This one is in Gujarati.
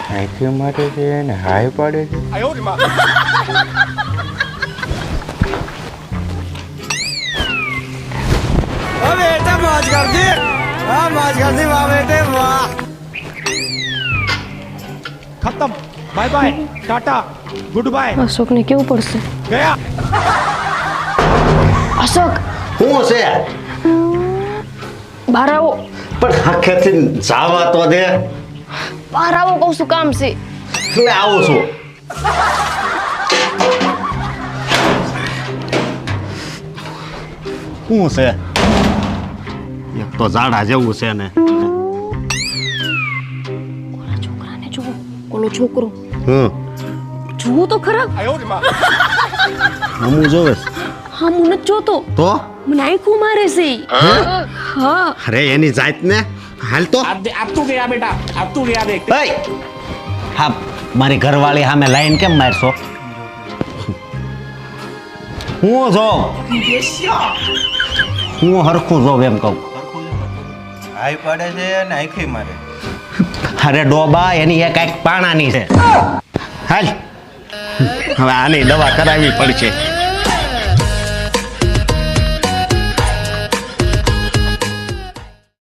હાઈથી મારે છે ને હાય પાડે છે. હવે બેટા મોજ કરતી. હા મોજ કરતી વાહ બેટે વાહ. खत्म bye bye ta-ta good bye Ashok ને કેવું પડશે? गया અશોક શું છે બહાર આવો. પણ આખેથી જાવા તો દે. બહાર આવો કહું છું, કામ છે. એટલે આવું છું. શું છે? એક તો ઝાડા જેવું છે ને. ઓલા છોકરાને જુઓ, ઓલો છોકરો જુઓ તો ખરા. હમું જોવે હા હું નથી જોતો, તો મને આંખું મારે છે. હા અરે એની જાત ને હાલ તો. अब तू गया बेटा अब तू गया देख એય! હા મારી ઘરવાળી સામે લાઈન કેમ મારશો? હું જો હું હરખું જોવ એમ કહું. હાય પાડે છે ને આંખી મારે. અરે ડોબા એની એક પાણાની છે. હાલ હવે આની દવા કરાવવી પડશે.